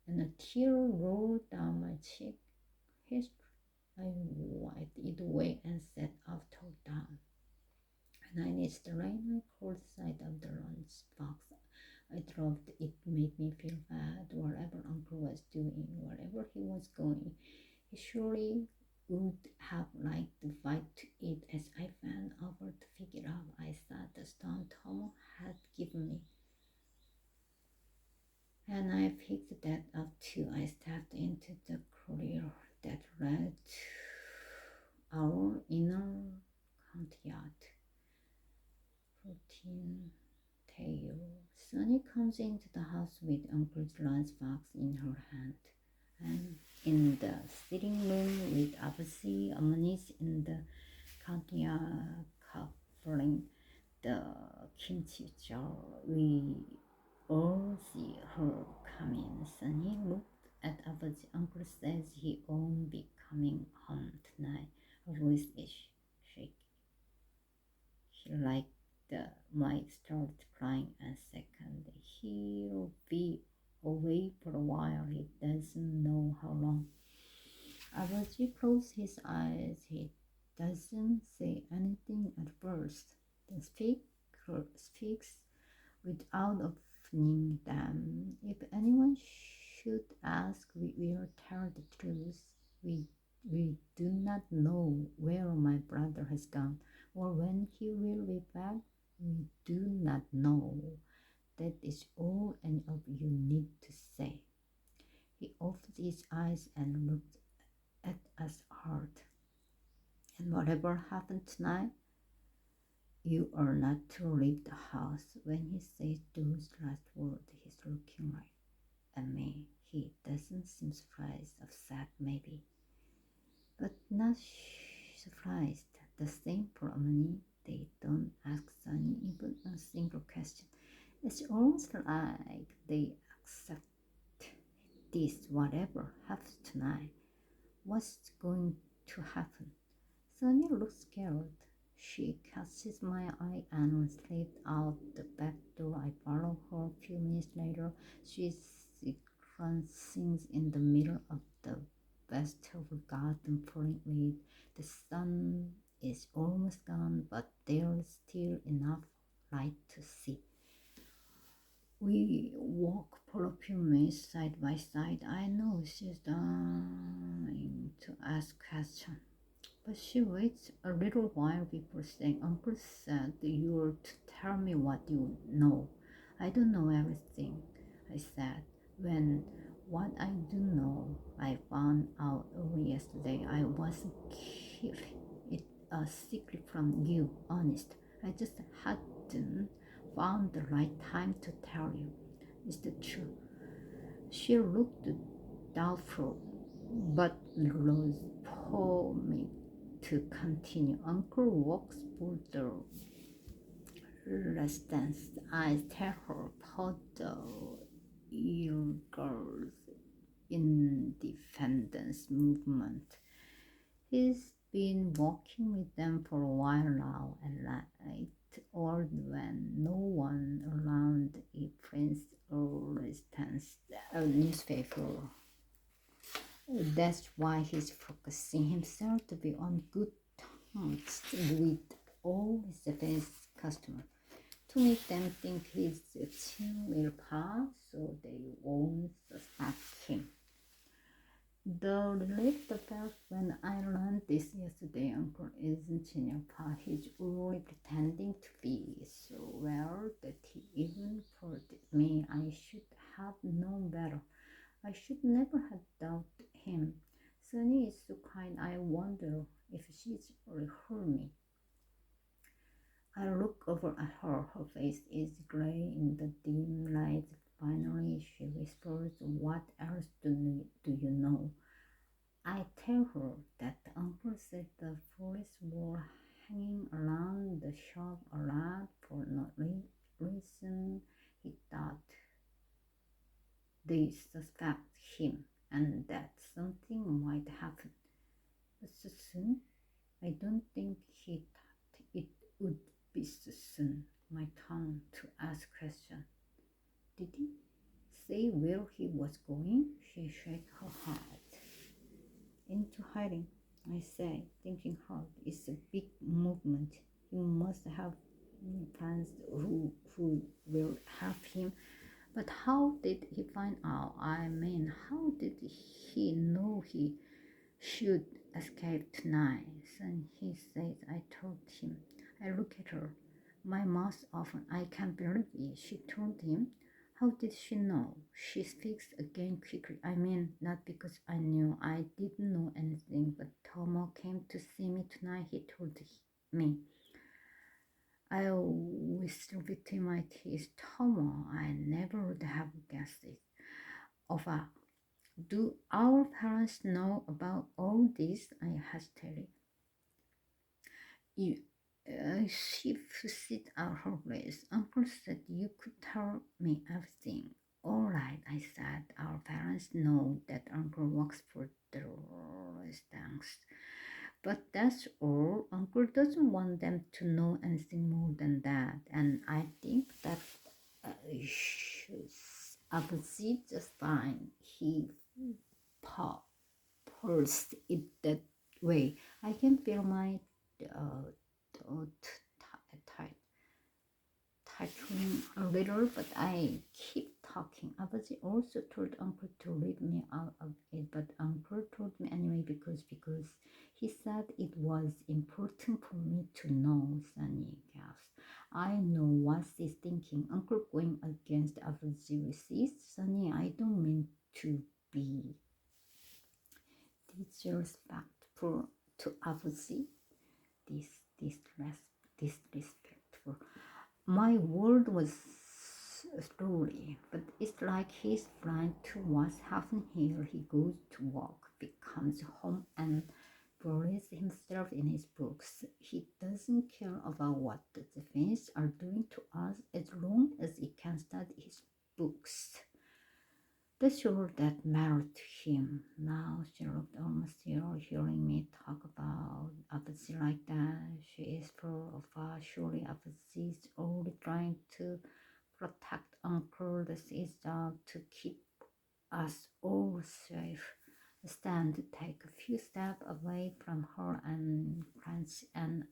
[SPEAKER 1] and a tear rolled down my cheek. History. I wiped it away and set off toward down. And I reached the rain. I caught sight of the lunch box I dropped it made me feel bad. Whatever Uncle was doing, wherever he was going, he surely would have liked the bite to eat as I bent over to pick it up. I thought the stone Tom had given me. And I picked that up too. I stepped into the corridor that led to our inner courtyard. 14 Tail. Sunny comes into the house with Uncle's lunchbox in her hand. And in the sitting room with Abasi Amanis in the courtyard covering the kimchi jar. We all see her come in. Sunny looked at Abaji. Uncle says he won't be coming home tonight. Her voice is shaky. He like the might start crying a second. He'll be away for a while. He doesn't know how long. Abaji closed his eyes. He doesn't say anything at first. Then speaks without opening them. If anyone should ask, we will tell the truth. We do not know where my brother has gone or when he will be back. We do not know. That is all any of you need to say. He opened his eyes and looked at us hard. And whatever happened tonight, you are not to leave the house. When he says those last words, he's looking right at me. He doesn't seem surprised, upset maybe, but not surprised. The same for Amani. They don't ask Sunny even a single question. It's almost like they accept this, whatever happens tonight. What's going to happen? Sunny looks scared. She catches my eye and slipped out the back door. I follow her. A few minutes later, she's crouching in the middle of the vegetable garden pouring with. The sun is almost gone, but there's still enough light to see. We walk for a few minutes side by side. I know she's dying to ask questions. But she waits a little while before saying, Uncle said you're to tell me what you know. I don't know everything, I said. When what I do know, I found out early yesterday. I wasn't keeping it a secret from you, honest. I just hadn't found the right time to tell you. Is that true? She looked doubtful, but Rose pulled me to continue. Uncle walks for the resistance. I tell her about the Uyghurs independence movement. He's been working with them for a while now, and night or when no one around, he prints a resistance a newspaper. That's why he's focusing himself to be on good terms with all his Japanese customers, to make them think he's a will pass so they won't suspect him. The relief the fact when I learned this yesterday, Uncle isn't Chinapa. He's only pretending to be so well that he even told me I should have known better. I should never have doubted him. Sunny is so kind. I wonder if she's heard me. I look over at her. Her face is gray in the dim light. Finally, she whispers, What else do you know? I tell her that the uncle said the police were hanging around the shop a lot for no reason. He thought they suspect him and that something might happen. But so soon? I don't think he thought it would be so soon. My turn to ask questions. Did he say where he was going? She shook her head. Into hiding, I say, thinking hard. It's a big movement. He must have friends who will help him. find out. I mean, how did he know he should escape tonight? And he says, I told him. I look at her, my mouth open. I can't believe it. She told him. How did she know? She speaks again quickly. I mean, not because I knew. I didn't know anything, but Tomo came to see me tonight. He told me. I whistled between my teeth. Tomo, I never would have guessed it. Ova, do our parents know about all this? I hesitated. You, she sit out her waist. Uncle said you could tell me everything. All right, I said. Our parents know that Uncle works for the thanks. But that's all. Uncle doesn't want them to know anything more than that. And I think that obviously just fine. He pulsed it that way. I can feel my tightening a little, but I keep talking. Abaji also told Uncle to leave me out of it, but Uncle told me anyway because he said it was important for me to know. Sunny gasped. I know what he's thinking. Uncle going against Abaji wishes. Sunny, I don't mean to be disrespectful to Abaji. Disrespectful. My word was slowly, but it's like he's blind to what's happening here. He goes to work, becomes home, and buries himself in his books. He doesn't care about what the Japanese are doing to us as long as he can study his books. That's all that mattered to him. Now she looked almost ill hearing me talk about Apache like that. She is full of surely Apache is only trying to protect Uncle. That's his job to keep us all safe. I stand to take a few steps away from her and clench and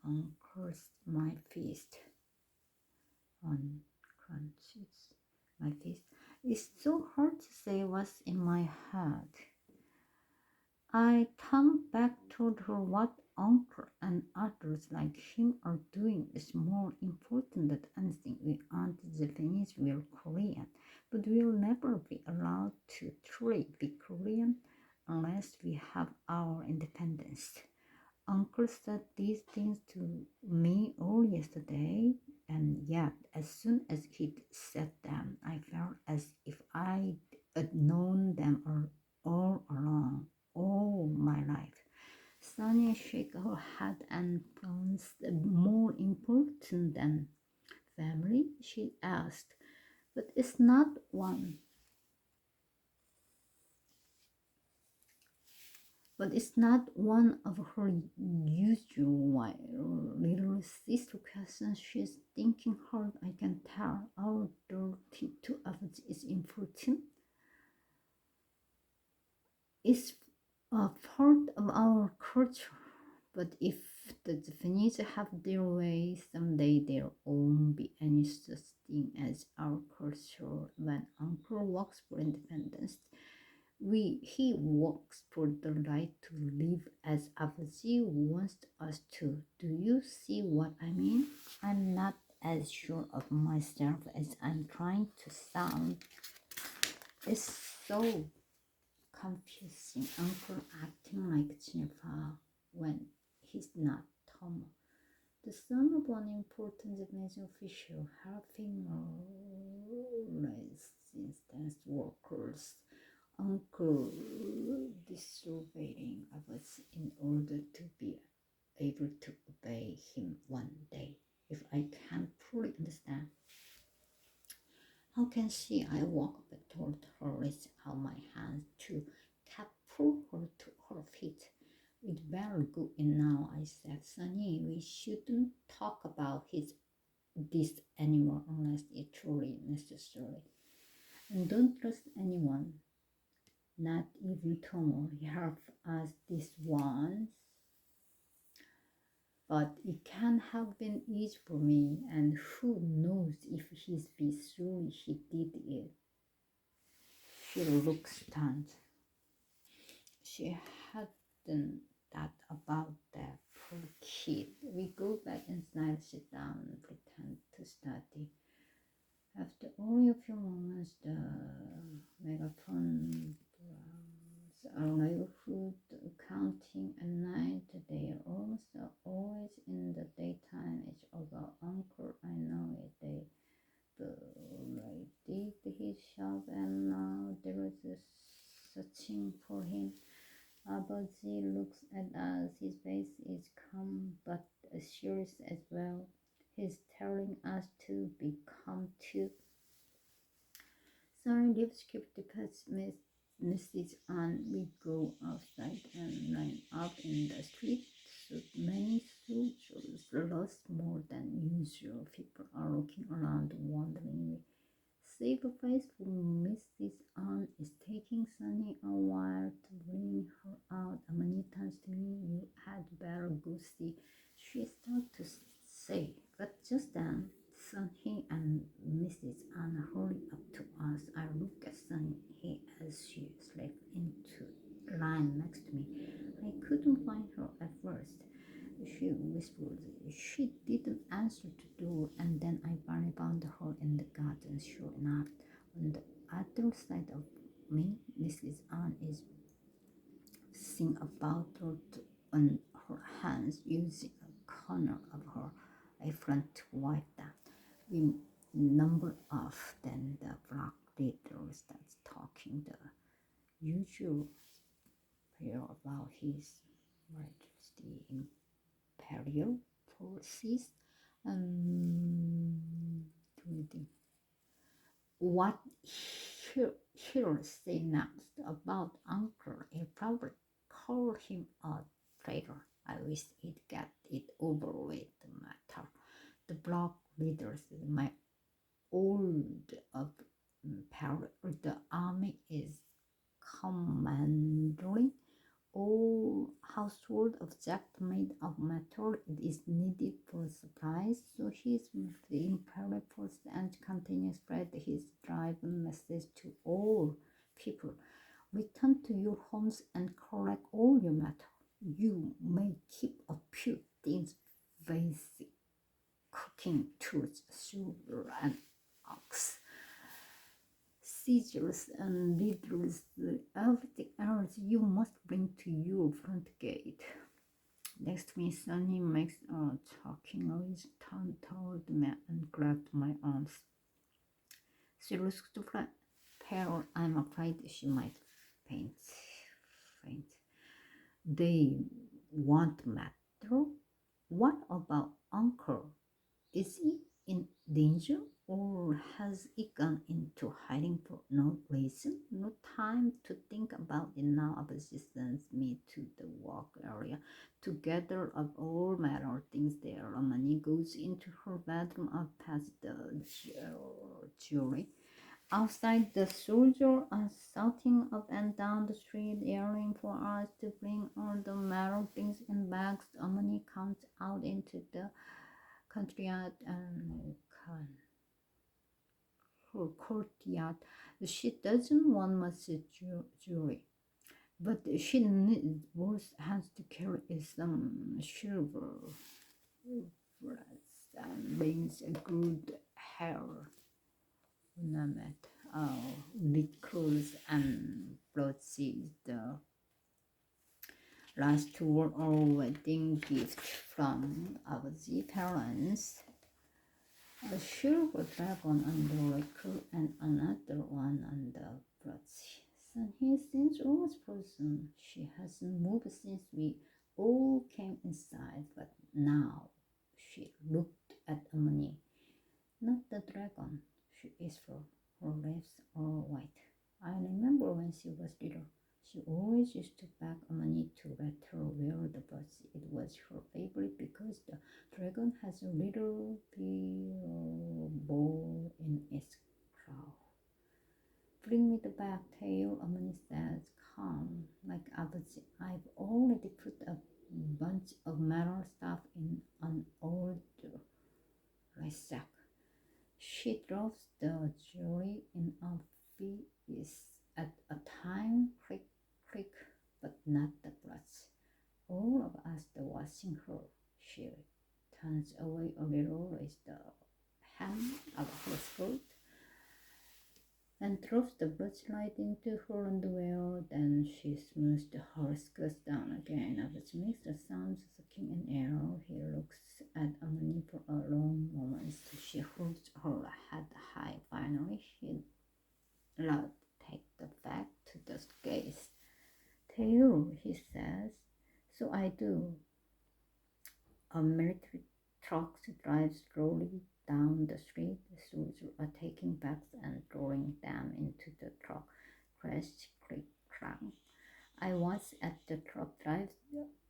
[SPEAKER 1] uncross my fist on crunches my fist. It's so hard to say what's in my head. I turned back told her what Uncle and others like him are doing is more important than anything. We aren't Japanese, we're Korean. But we'll never be allowed to truly be Korean unless we have our independence. Uncle said these things to me all yesterday, and yet as soon as he'd said them, I felt as if I'd known them all along, all my life. Sonia shook her head and pronounced more important than family, she asked. But it's not one. But it's not one of her usual little sister questions. She's thinking hard, I can tell. Our dirty to others is important. It's a part of our culture. But if the Japanese have their way, someday there won't be any such thing as our culture. When Uncle works for independence, he works for the right to live as Abaji wants us to. Do you see what I mean? I'm not as sure of myself as I'm trying to sound. It's so confusing. Uncle acting like Jinfa when he's not Tomo. The son of an important Japanese official helping resistance workers. Uncle disobeying us in order to be able to obey him one day. If I can't fully understand, how can she? I walked back toward her, reached out my hands to pull her to her feet. We'd better go in now, I said. Sunny, we shouldn't talk about this anymore unless it's truly necessary. And don't trust anyone. Not even Tomo. He helped us this once. but it can have been easy for me, and who knows if he's be sorry he did it. She looked stunned. She hadn't thought about that poor kid. We go back inside, sit down, and pretend to study. After only a few moments, the megaphone Aloud counting at night. They are almost always in the daytime. It's about Uncle. I know it. They did his shop, and now there is a searching for him. Abaji looks at us. His face is calm but serious as well. He's telling us to be calm too. Sorry, leaves keep the message on. We go outside and line up in the street. So many soldiers lost more than usual. People are looking around, wondering. Save a place for Mrs. Ann is taking Sunny a while to bring her out. Many times to me, you had better go see. She started to say, but just then, Sunny and Mrs. Ann hurried up to us. I looked at Sunny as she slipped into line next to me. I couldn't find her at first. She whispered. She didn't answer the door, and then I finally found her in the garden. Sure enough, on the other side of me, Mrs. Ann is sing about her on her hands, using a corner of her apron to wipe them. We number off, then the black leader starts talking the usual prayer about his majesty imperial forces and reading. What he'll say next about Uncle, he'll probably call him a traitor. I wish he'd get it over with the matter. The block leaders, my old of the army is commanding all household object made of metal is needed for supplies, so his imperial force and continue spread his driven message to all people. Return to your homes and collect all your metal. You may keep a few things, basic cooking tools, silver and ox, scissors and needles. Everything else you must bring to your front gate. Next to me, Sunny makes a talking noise, turned toward me and grabbed my arms. She looks too pale. I'm afraid she might faint. Faint. They want matter? What about Uncle? Is he in danger, or has he gone into hiding for no reason? No time to think about it now. Abaji sends me to the work area to gather up all manner things there. Amani goes into her bedroom up past the jewelry. Outside, the soldiers are shouting up and down the street, yelling for us to bring all the metal things in bags. Amani comes out into the courtyard and her courtyard. She doesn't want much jewelry, but she needs both hands to carry some silver bracelets and rings, a good hair ornament, knit clothes and brooches. The last two were all wedding gifts from our parents. A silver dragon on the record and another one on the brooch. So he seems almost frozen. She hasn't moved since we all came inside, but now she looked at Amani. Not the dragon, she whispered. Her lips are white. I remember when she was little. She always used to beg Amani to let her wear the brooch. It was her favorite because the dragon has a little ball in its crown. Bring me the back tail, Amani says, calm, like Abaji. I've already put a bunch of metal stuff in my sack. She drops the jewelry in a piece at a time, click, click, but not the brush. All of us are watching her. She turns away a little, raises the hem of her skirt, and drops the brush right into her underwear. Then she smooths her skirt down again. Abbott makes the sound sucking in air. He looks at Emily for a long moment. She holds her head high. Finally, he Aloud take the bag to the gates. Taylor, he says. So I do. A military truck drives slowly down the street. The soldiers are taking bags and throwing them into the truck. Crash, click, clang. I was at the truck drives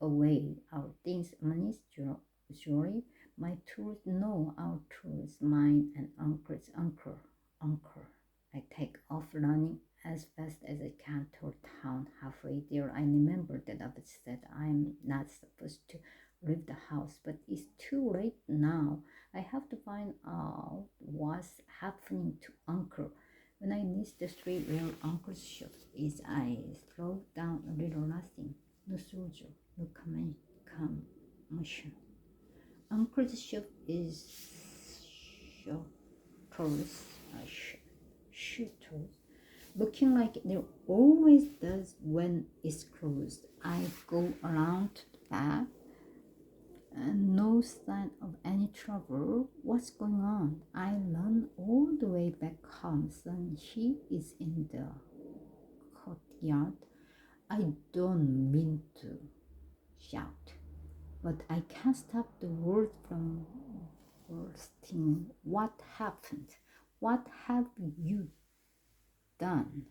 [SPEAKER 1] away. Our things, money's jewelry, my tools, no, our tools, mine and uncle's uncle. I take off running as fast as I can toward town. Halfway there, I remember that Abbott said I'm not supposed to leave the house, but it's too late now. I have to find out what's happening to Uncle. When I reach the street where Uncle's shop is, I slow down a little. Nothing. No soldier. No commotion. Uncle's shop is shutters, shutters, looking like it always does when it's closed. I go around to the back, and no sign of any trouble. What's going on? I run all the way back home. Son, he is in the courtyard. I don't mean to shout, but I can't stop the words from bursting. What happened? What have you done?